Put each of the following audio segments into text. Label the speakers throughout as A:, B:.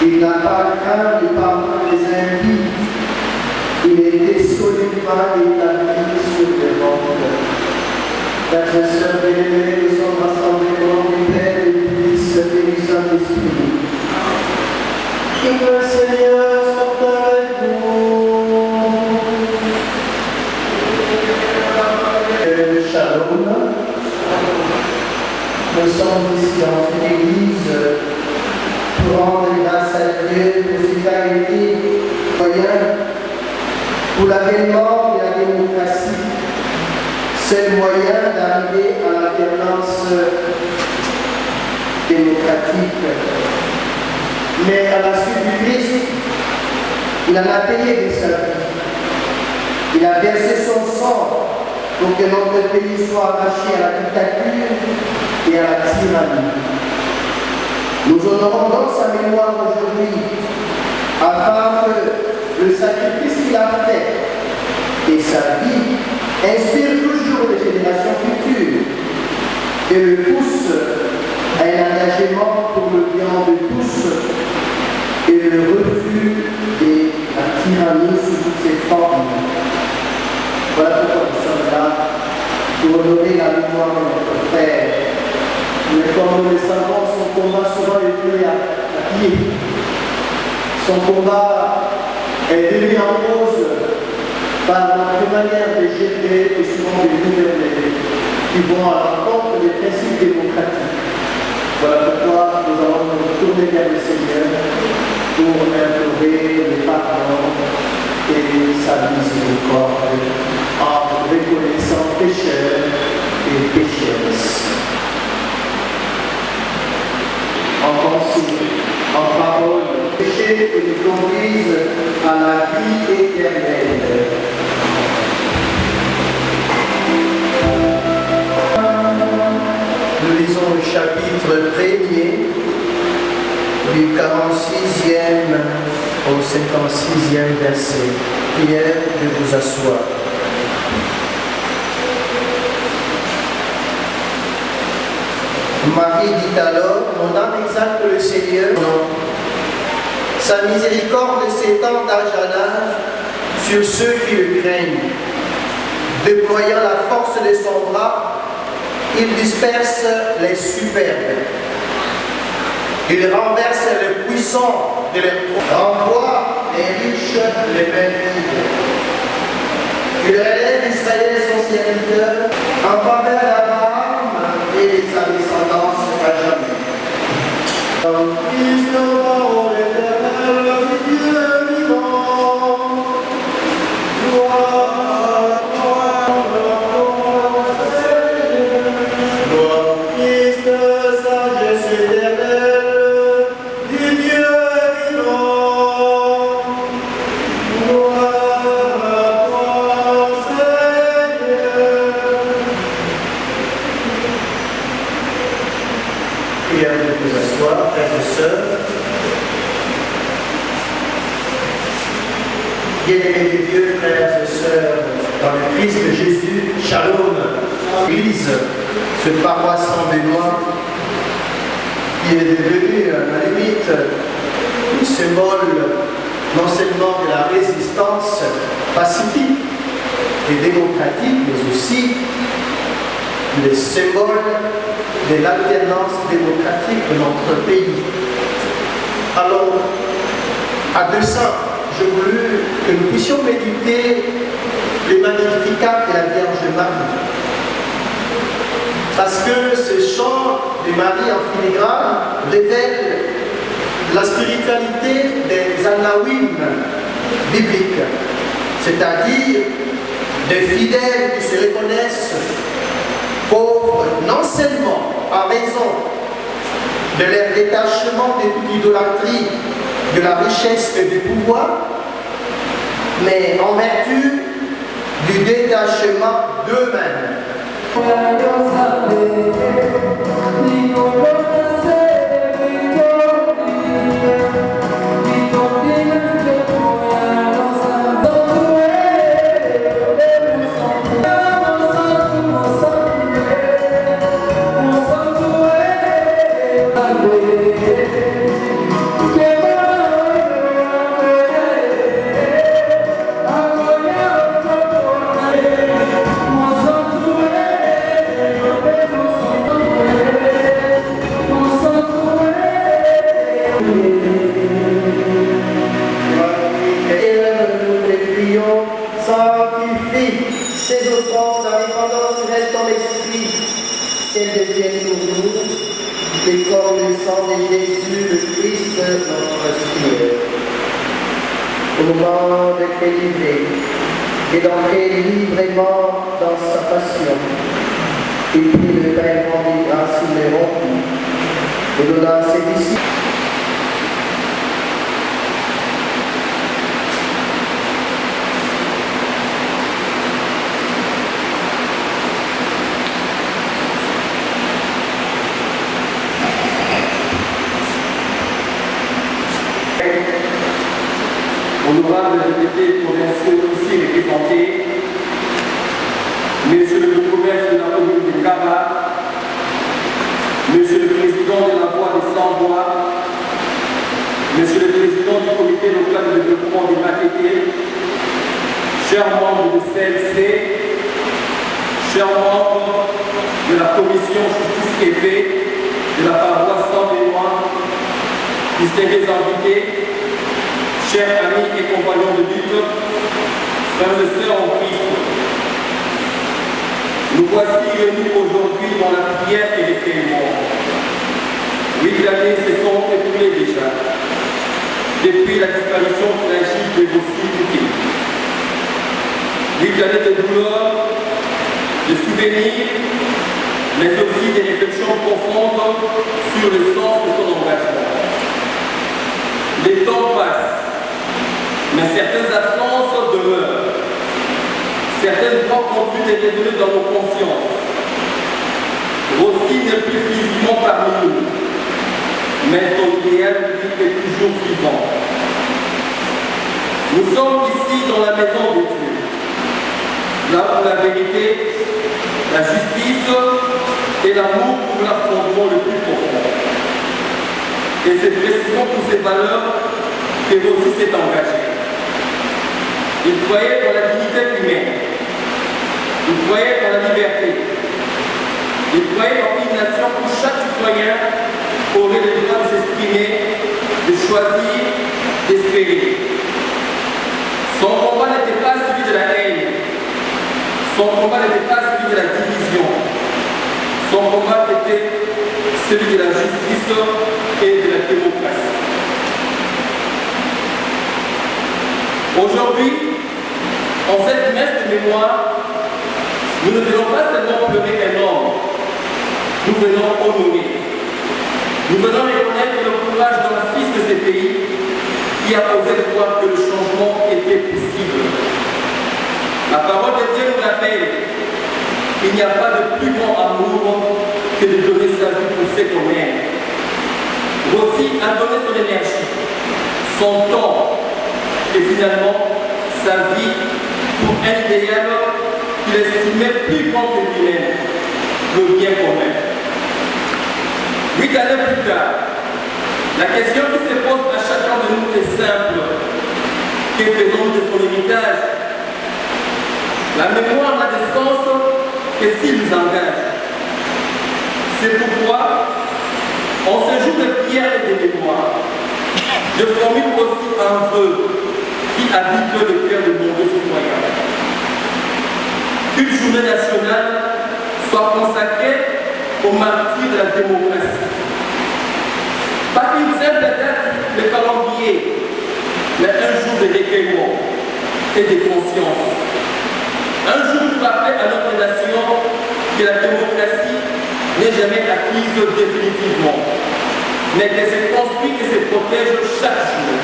A: Il n'a pas craint les parents des impies. Il a été solidement établi sur les mondes. Frères et sœurs bien-aimés, nous sommes rassemblés au nom du Père et du Fils et du Saint-Esprit. Que le Seigneur soit avec vous. Shalom. Nous sommes ici dans une église pour rendre grâce à Dieu pour ses qualités, pour l'avènement de la démocratie. C'est le moyen d'arriver à l'alternance démocratique. Mais à la suite du Christ, il en a payé de sa vie. Il a versé son sang pour que notre pays soit arraché à la dictature et à la tyrannie. Nous honorons donc sa mémoire aujourd'hui, afin que le sacrifice qu'il a fait et sa vie inspire toujours les générations futures et le pousse à un engagement pour le bien de tous et le refus de la tyrannie sous toutes ses formes. Voilà pourquoi nous sommes là, pour honorer la mémoire de notre frère. Mais comme nous le savons, son combat souvent est venu à pied. Son combat est devenu en cause par notre manière de gérer et souvent de gouverner qui vont à l'encontre des principes démocratiques. Voilà pourquoi nous allons nous tourner vers le Seigneur pour implorer le pardon et sa miséricorde en reconnaissant pécheurs et pécheresses. En pensée, en parole, péché qui nous conduise à la vie éternelle. Nous lisons le chapitre 1er du 46e au 56e verset. Prière de vous asseoir. Marie dit alors, mon âme exalte le Seigneur, sa miséricorde s'étend d'âge en âge sur ceux qui le craignent. Déployant la force de son bras, il disperse les superbes. Il renverse les puissants de leur renvoie les riches, les perfides. Il relève Israël son serviteur en faveur d'Abraham et de sa descendance à jamais. Christ, parole éternelle du Dieu vivant, gloire, gloire, Christ, sagesse éternelle du Dieu vivant, gloire à toi, Seigneur. Prière de vous asseoir, frères et sœurs. Bien-aimés de Dieu, frères et sœurs, dans le Christ Jésus, Shalom, Église, ce paroisse Saint-Benoît, qui est devenu, à la limite, le symbole non seulement de la résistance pacifique et démocratique, mais aussi le symbole de l'alternance démocratique de notre pays. Alors, à dessein, je voulais que nous puissions méditer le Magnificat de la Vierge Marie. Parce que ce chant de Marie en filigrane révèle la spiritualité des Anawim bibliques, c'est-à-dire des fidèles qui se reconnaissent pauvres non seulement en raison de leur détachement de toute idolâtrie, de la richesse et du pouvoir, mais en vertu du détachement d'eux-mêmes. Sanctifie ces offrandes dans l'épandance du reste dans l'esprit, qu'elles deviennent pour nous le corps et le sang de Jésus, le Christ, notre Seigneur. Au moment de délivrer et d'entrer librement dans sa passion, il prit le pain rendu grâce, il le rompit et donna à ses disciples.
B: Honorable député provinciaux ici représentés, Monsieur le commerce de la commune de Kaba, Monsieur le président de la voie des Sans-Voix, Monsieur le président du comité local de développement des Matétés, chers membres de CLC, chers membres de la commission justice et paix de la paroisse Saint-Benoît, distingués invités, chers amis et compagnons de lutte, frères et sœurs en Christ, nous voici réunis aujourd'hui dans la prière et les paiements. 8 années se sont écoulées déjà. depuis la disparition tragique de Rossi Bouquet. 8 années de douleur, de souvenirs, mais aussi des réflexions profondes sur le sens de son engagement. Les temps passent, mais certaines absences demeurent. Certaines voix continuent d'être résolues dans nos consciences. Rossi n'est plus physiquement parmi nous, mais son idéal lui est toujours vivant. Nous sommes ici dans la maison de Dieu, là où la vérité, la justice et l'amour trouvent leur fondement le plus profond. Et c'est précisément pour ces valeurs que Rossi s'est engagé. Il croyait dans la dignité humaine, il croyait dans la liberté, il croyait dans une nation où chaque citoyen aurait le droit de s'exprimer, de choisir, d'espérer. Son combat n'était pas celui de la haine, son combat n'était pas celui de la division, son combat était celui de la justice et de la démocratie. Aujourd'hui, en cette messe de mémoire, nous ne venons pas seulement pleurer un homme, nous venons honorer. Nous venons reconnaître le courage d'un fils de ces pays qui a osé croire que le changement était possible. La parole de Dieu nous rappelle qu'il n'y a pas de plus grand amour que de donner sa vie pour ceux qu'on aime. Rossi a donné son énergie, son temps et finalement sa vie pour un idéal qu'il estimait plus grand que lui-même, le bien commun. 8 années plus tard, la question qui se pose à chacun de nous est simple. Que faisons-nous de son héritage? La mémoire n'a de sens que s'il nous engage. C'est pourquoi, en ce jour de prière et de mémoire, je formule aussi un vœu qui habite le cœur de nombreux citoyens. Qu'une journée nationale soit consacrée aux martyrs de la démocratie. Pas une simple date de calendrier, mais un jour de recueillement et de conscience. Un jour pour rappeler à notre nation que la démocratie n'est jamais acquise définitivement, mais qu'elle se construit et se protège chaque jour.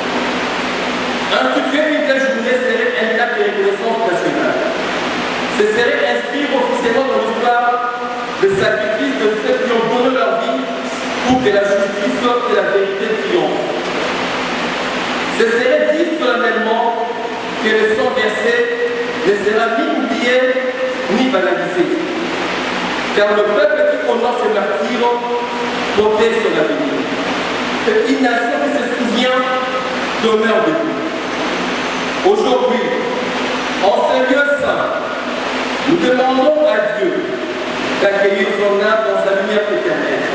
B: Instituer une telle journée serait un acte de reconnaissance nationale. Ce serait inscrire officiellement dans l'histoire le sacrifice de ceux qui ont donné leur vie pour que la justice et la vérité triomphent. Ce serait dit solennellement que le sang versé ne sera ni oublié ni banalisé. Car le peuple qui honore ses martyrs protège son avenir. Une nation qui se souvient demeure debout. Aujourd'hui, en ce lieu saint, nous demandons à Dieu d'accueillir son âme dans sa lumière éternelle,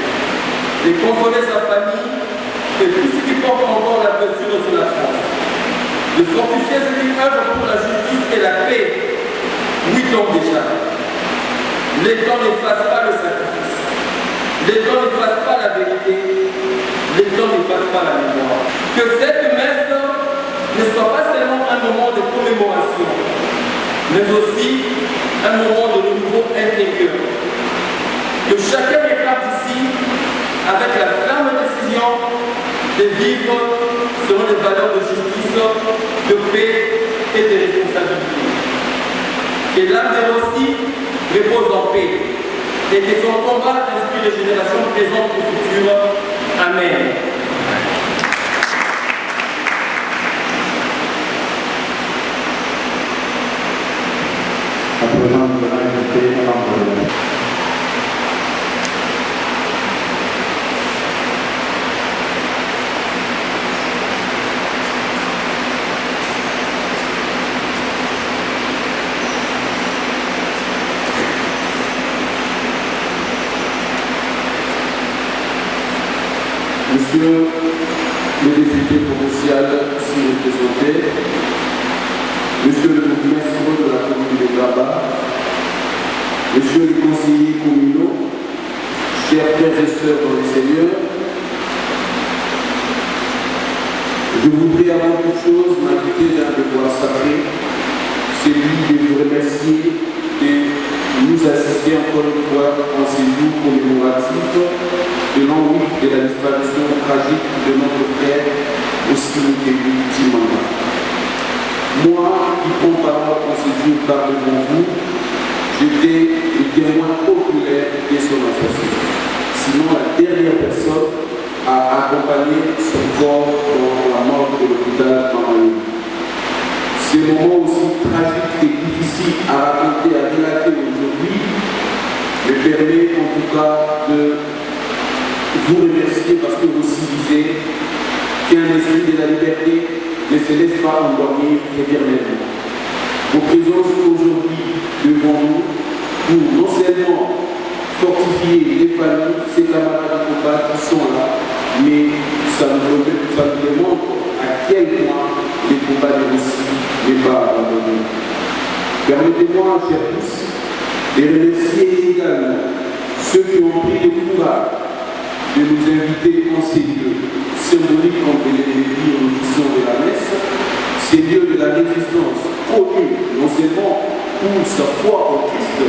B: de consoler sa famille et tout ce qui porte encore la blessure de son absence, de fortifier ce qui œuvre pour la justice et la paix. 8 ans déjà. Les temps n'effacent pas le sacrifice, les temps n'effacent pas la vérité, les temps n'effacent pas la mémoire. Que cette messe ne soit pas seulement un moment de commémoration, mais aussi un moment de renouveau intérieur. Que chacun reparte ici avec la ferme décision de vivre selon les valeurs de justice, de paix et de responsabilité. Que l'âme de Rossi repose en paix et que son combat inspire les générations présentes et futures. Amen.
C: À présent, nous allons inviter l'envoyé.
D: Monsieur le député provincial ici représenté, Monsieur le bourgmestre de la commune de Graba, Monsieur les conseillers communaux, chers frères et sœurs dans le Seigneur, Je voudrais avant toute chose m'inviter d'un devoir sacré, celui de vous remercier de nous assister encore une fois en ces jours commémoratifs de l'an 8 de la disparition tragique de notre frère Ossimokeli Tshimanga. Moi, qui prends parole en ces jours par devant vous, j'étais le témoin oculaire de son assassinat. Sinon, la dernière personne a accompagné son corps dans la mort de l'hôpital Mamayoui. Ces moments aussi tragiques et difficiles à raconter, à relater aujourd'hui, me permet en tout cas de vous remercier parce que vous civilisez qu'un esprit de la liberté ne se laisse pas endormir éternellement. Vos présences aujourd'hui devant nous pour non seulement fortifier les familles, ces camarades de combat qui sont là, mais ça nous démontre à quel point les combats de Russie n'est pas abandonné. Permettez-moi, chers tous, de remercier également ceux qui ont pris le courage de nous inviter en ces lieux symboliques, comme vous l'avez dit en officiant de la messe, ces lieux de la résistance connus non seulement pour sa foi en Christ,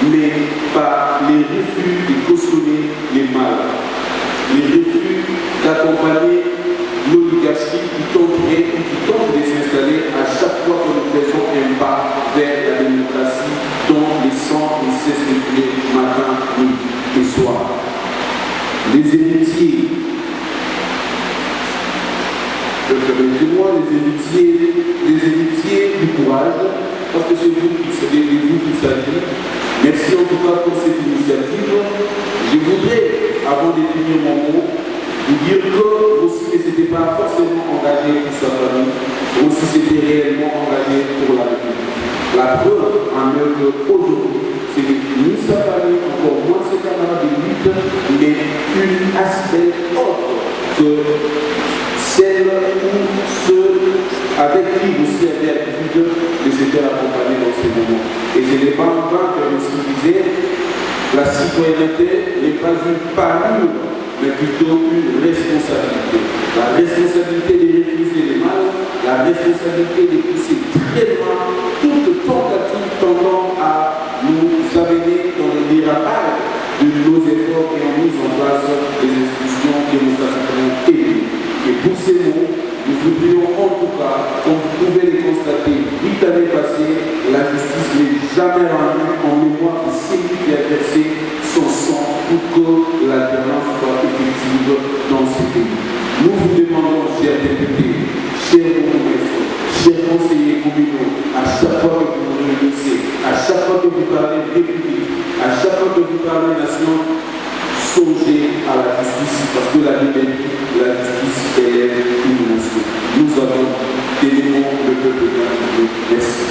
D: mais par les refus de cautionner les malades, les refus d'accompagner l'oligarchie qui tenterait ou qui tente de s'installer à chaque fois que nous faisons un pas vers la démocratie dont les sangs ne cessent de brûler matin, midi et soir. Les héritiers, permettez-moi, les héritiers du courage, parce que c'est vous qui s'agit. Merci en tout cas pour cette initiative. Je voudrais, avant de finir mon mot, vous dire que aussi ne s'était pas forcément engagé pour sa famille, aussi s'était réellement engagé pour la République. La preuve en est qu'aujourd'hui, c'est ni sa famille, encore moins ses camarades de lutte, mais un aspect autre que celle ou ceux avec qui vous avez l'habitude de se faire accompagner dans ces moments. Et ce n'est pas en vain que je me disais, la citoyenneté n'est pas une parure, mais plutôt une responsabilité. La responsabilité de refuser le mal, la responsabilité de pousser très loin toute tentative tendant à nous amener dans le dérapage de nos efforts qui ont mis en place les institutions démocratiquement élues. Et pour ces mots, nous voudrions en tout cas, comme vous pouvez le constater, 8 années passées, la justice n'est jamais rendue en mémoire de celui qui a versé son sang pour que l'alternance soit effective dans ce pays. Nous vous demandons, chers députés, chers bourgmestres, chers conseillers communaux, à chaque fois que vous nous réunissez, à chaque fois que vous parlez République, à chaque fois que vous parlez nation, songez à la justice, parce que la liberté, la justice, elle est une nation. Nous avons d'éléments le peuple de la République. Merci.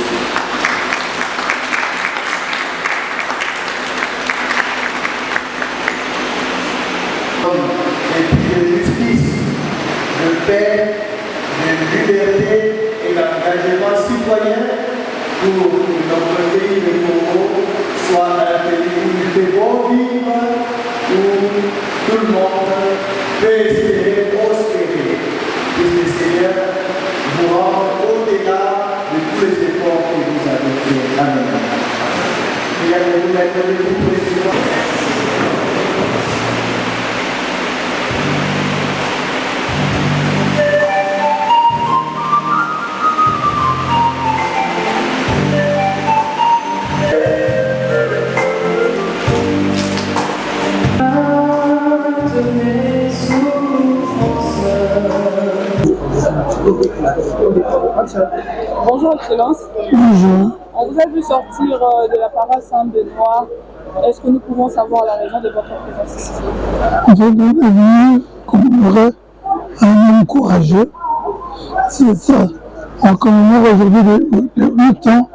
A: De justice, de paix, de liberté et d'engagement citoyen pour que notre pays, le Congo, soit un pays où il fait bon vivre, où tout le monde peut espérer prospérer. Que le Seigneur vous rende au-delà de tous les efforts que vous avez faits. Amen. Et allez-vous mettre le groupe président.
E: Bonjour Excellence.
F: Bonjour.
E: On vous a vu sortir de la paroisse Saint-Benoît. Est-ce que nous pouvons savoir la raison de votre présence ici?
F: En fait, on est venu commémorer un homme courageux. C'est ça. On commémore aujourd'hui le 8 ans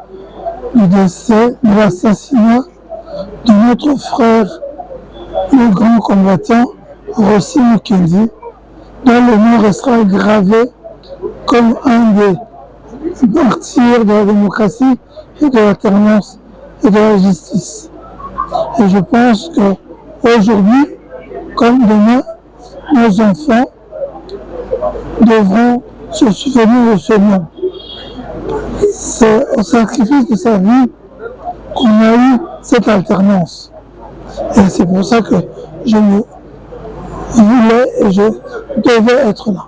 F: du décès, de l'assassinat de notre frère, le grand combattant Ossimokeli, dont le nom restera gravé comme un des martyrs de la démocratie et de l'alternance et de la justice. Et je pense qu'aujourd'hui, comme demain, nos enfants devront se souvenir de ce nom. C'est au sacrifice de sa vie qu'on a eu cette alternance. Et c'est pour ça que je me voulais et je devais être là.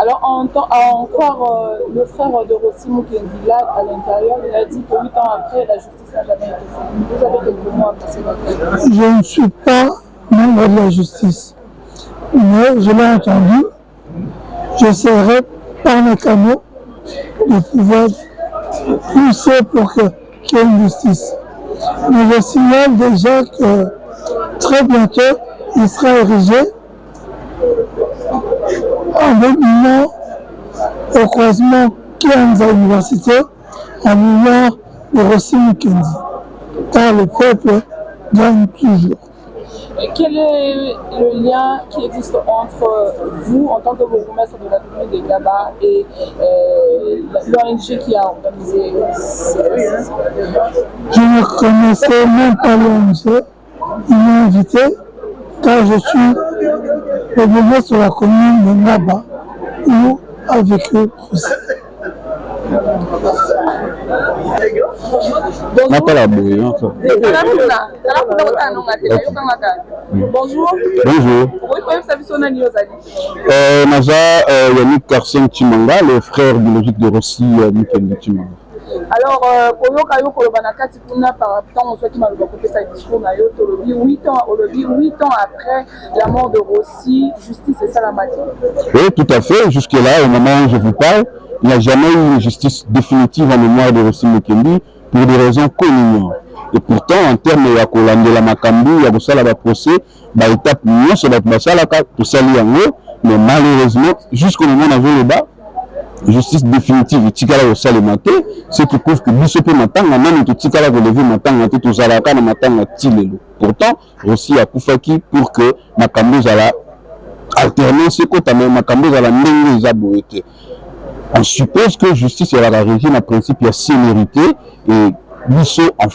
E: Alors, encore le frère de Rossi Mukendi, là, à l'intérieur, il a dit que 8 ans après, la justice n'a jamais été faite. Vous avez quelques mots à passer là-dessus?
F: Je ne suis pas membre de la justice, mais je l'ai entendu. J'essaierai par mes canaux de pouvoir pousser pour qu'il y ait une justice. Mais je signale déjà que très bientôt, il sera érigé en monument au croisement Kianza Université, en mémoire de Rossi Mukendi. Car le peuple gagne toujours.
E: Et quel est le lien qui existe entre vous, en tant que bourgmestre de la commune de Gaba, et l'ONG qui a organisé
F: Je ne connaissais même pas l'ONG. Il m'a invité car je suis le bourgmestre de la commune de Gaba où a vécu Rossi.
E: Bonjour.
G: Bonjour. Naza Yannick Karsien Chimanga, le frère biologique de Rossi Mukendi Chimanga.
E: Alors, Koyoka Yoko Lobanakati Kuna, par temps, on souhaite mal couper sa discours, 8 ans après la mort de Rossi, justice et ça la matière.
G: Oui, tout à fait. Jusque-là, au moment où je vous parle, il n'y a jamais eu une justice définitive en mémoire de Rossi Mukendi pour des raisons qu'on ignore. Et pourtant, en termes de la Kolande, la Makambi, il y a la procès, étape mieux sur la pour saluer en haut, mais malheureusement, jusqu'au moment où on a le bas, justice définitive, Tikala au Salemate, ce qui prouve que Bissopé Matanga, même que Tikala relevé Matanga, tout Zalaka, Matanga, Tilelo. Pourtant, Rossi a Koufaki pour que Makambi Zala alterne ce côté, mais Makambi Zala mengi Zaboete. On suppose que justice est la régime, en principe, il y a sévérité et en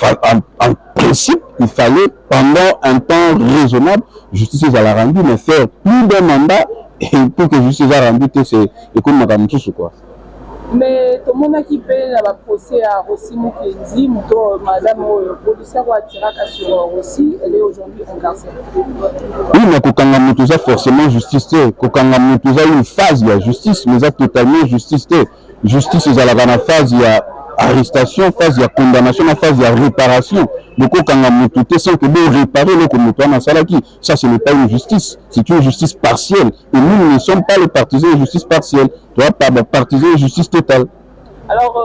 G: principe, il fallait, pendant un temps raisonnable, justice est la rendue, mais faire plus d'un mandat et pour que justice soit rendue, c'est comme Madame Toussou, quoi.
E: Mais tout le monde qui paye la procès à Rossi Mukendi, Madame Bolissa Ouatiraka sur Rossi, elle est aujourd'hui incarcérée.
G: Oui, mais Kokanga Moutouza, forcément justice. Kokanga Moutouza, une phase, il y a justice, mais ça totalement justice. Justice, il y a la phase, il y a arrestation, phase, il y a condamnation, phase, il y a réparation. Donc, Kokanga Moutouza, sans que de réparer le Komoutouana Salaki. Ça, ce n'est pas une justice, c'est une justice partielle. Et nous ne sommes pas les partisans de justice partielle. Tu vois, pas partisans de justice totale.
E: Alors,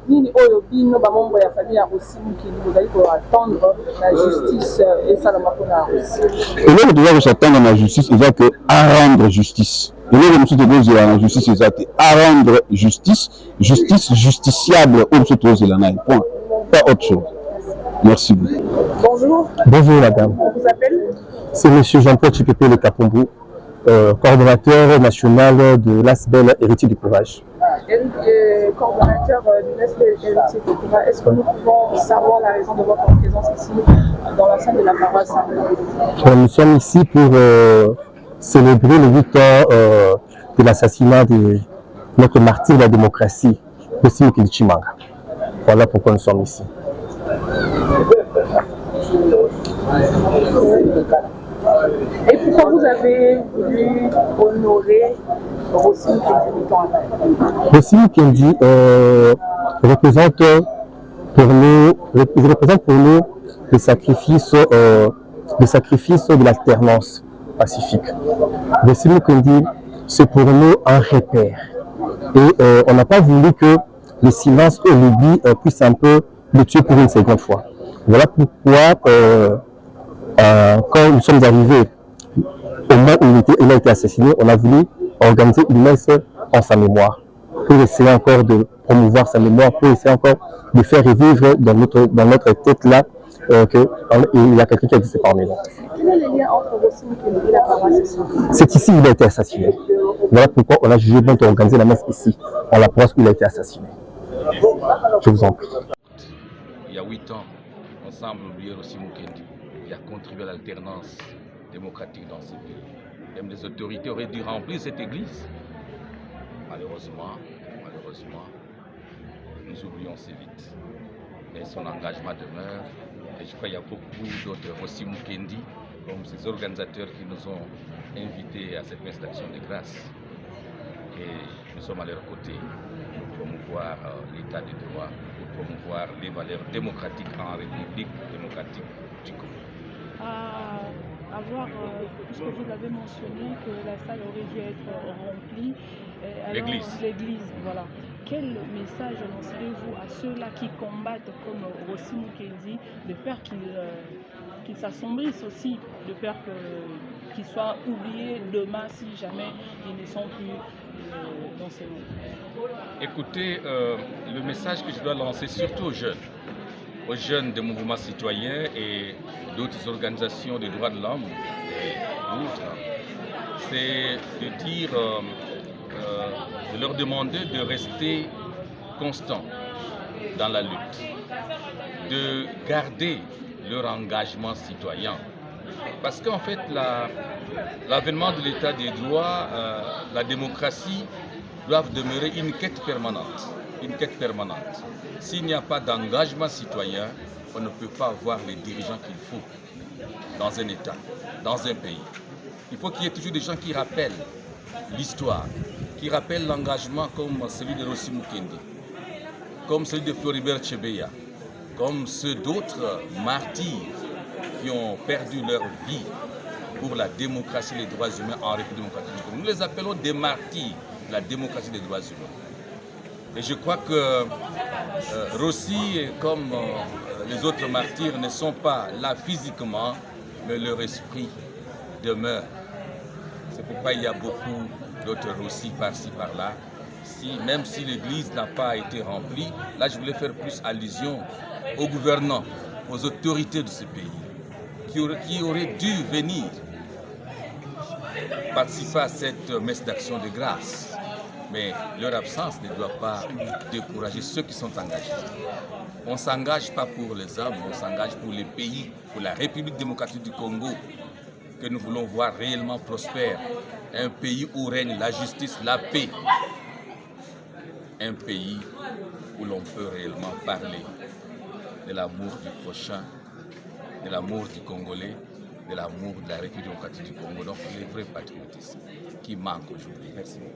E: Nini Oyobi, nos membres de la famille à Rossi Mukendi, vous allez attendre la justice et ça, la Makona à Rossi.
G: Et là, vous devez s'attendre à la justice, il y a que à rendre justice. Et là, vous devez dire à la justice, il y a à rendre justice, justice justiciable, point. Pas autre chose. Merci beaucoup.
E: Bonjour.
H: Bonjour, madame.
E: On vous appelle?
H: C'est M. Jean-Paul Chipépé Le Kapombo, coordonnateur national de l'ASBEL Héritier du Courage.
E: Coordonnateur de l'ASBEL Héritier du Courage, est-ce que nous pouvons savoir la raison de votre présence ici dans la scène de la paroisse Saint-Denis?
H: Nous sommes ici pour célébrer les 8 ans de l'assassinat de notre martyr de la démocratie, Rossi Mukendi Chimanga. Voilà pourquoi nous sommes ici.
E: Et pourquoi vous avez voulu honorer Rossi Mukendi?
H: Rossi Mukendi représente pour nous le sacrifice de l'alternance pacifique. Rossi Mukendi, c'est pour nous un repère. Et on n'a pas voulu que le silence et l'oubli puissent un peu le tuer pour une seconde fois. Voilà pourquoi, quand nous sommes arrivés au moment où il a été assassiné, on a voulu organiser une messe en sa mémoire, pour essayer encore de promouvoir sa mémoire, pour essayer encore de faire revivre dans notre tête là qu'il y a quelqu'un qui a existé parmi nous.
E: Quel est le lien entre Rossi Mukendi et la paroisse?
H: C'est ici où il a été assassiné. Voilà pourquoi on a jugé bon d'organiser la messe ici, en la paroisse où il a été assassiné. Je vous en prie.
I: Il y a 8 ans, ensemble, oublier Rossi Mukendi, il a contribué à l'alternance démocratique dans ce pays. Même les autorités auraient dû remplir cette église malheureusement, nous oublions assez vite. Mais son engagement demeure. Et je crois qu'il y a beaucoup d'autres, aussi Mukendi, comme ces organisateurs qui nous ont invités à cette messe d'action de grâce. Et nous sommes à leur côté pour promouvoir l'état de droit, pour promouvoir les valeurs démocratiques en République démocratique du Congo.
E: À voir, puisque vous avez mentionné que la salle aurait dû être remplie. L'église, voilà. Quel message lancerez-vous à ceux-là qui combattent comme Rossi Mukendi, de peur qu'ils s'assombrissent aussi, de peur qu'ils soient oubliés demain si jamais ils ne sont plus dans ces mondes?
I: Écoutez, le message que je dois lancer surtout aux jeunes des mouvements citoyens et d'autres organisations de droits de l'homme et d'autres, c'est de dire, de leur demander de rester constants dans la lutte, de garder leur engagement citoyen. Parce qu'en fait, l'avènement de l'état des droits, la démocratie, doivent demeurer une quête permanente. Une quête permanente. S'il n'y a pas d'engagement citoyen, on ne peut pas avoir les dirigeants qu'il faut dans un État, dans un pays. Il faut qu'il y ait toujours des gens qui rappellent l'histoire, qui rappellent l'engagement comme celui de Rossi Mukendi, comme celui de Floribert Chebeya, comme ceux d'autres martyrs qui ont perdu leur vie pour la démocratie et les droits humains en République démocratique du Congo. Nous les appelons des martyrs de la démocratie et des droits humains. Et je crois que Rossi, comme les autres martyrs, ne sont pas là physiquement, mais leur esprit demeure. C'est pourquoi il y a beaucoup d'autres Rossi par-ci, par-là. Même si l'église n'a pas été remplie, là je voulais faire plus allusion aux gouvernants, aux autorités de ce pays, qui auraient dû venir participer à cette messe d'action de grâce. Mais leur absence ne doit pas décourager ceux qui sont engagés. On ne s'engage pas pour les hommes, on s'engage pour les pays, pour la République démocratique du Congo, que nous voulons voir réellement prospère. Un pays où règne la justice, la paix. Un pays où l'on peut réellement parler de l'amour du prochain, de l'amour du Congolais, de l'amour de la République démocratique du Congo, donc les vrais patriotisme qui manquent aujourd'hui. Merci beaucoup.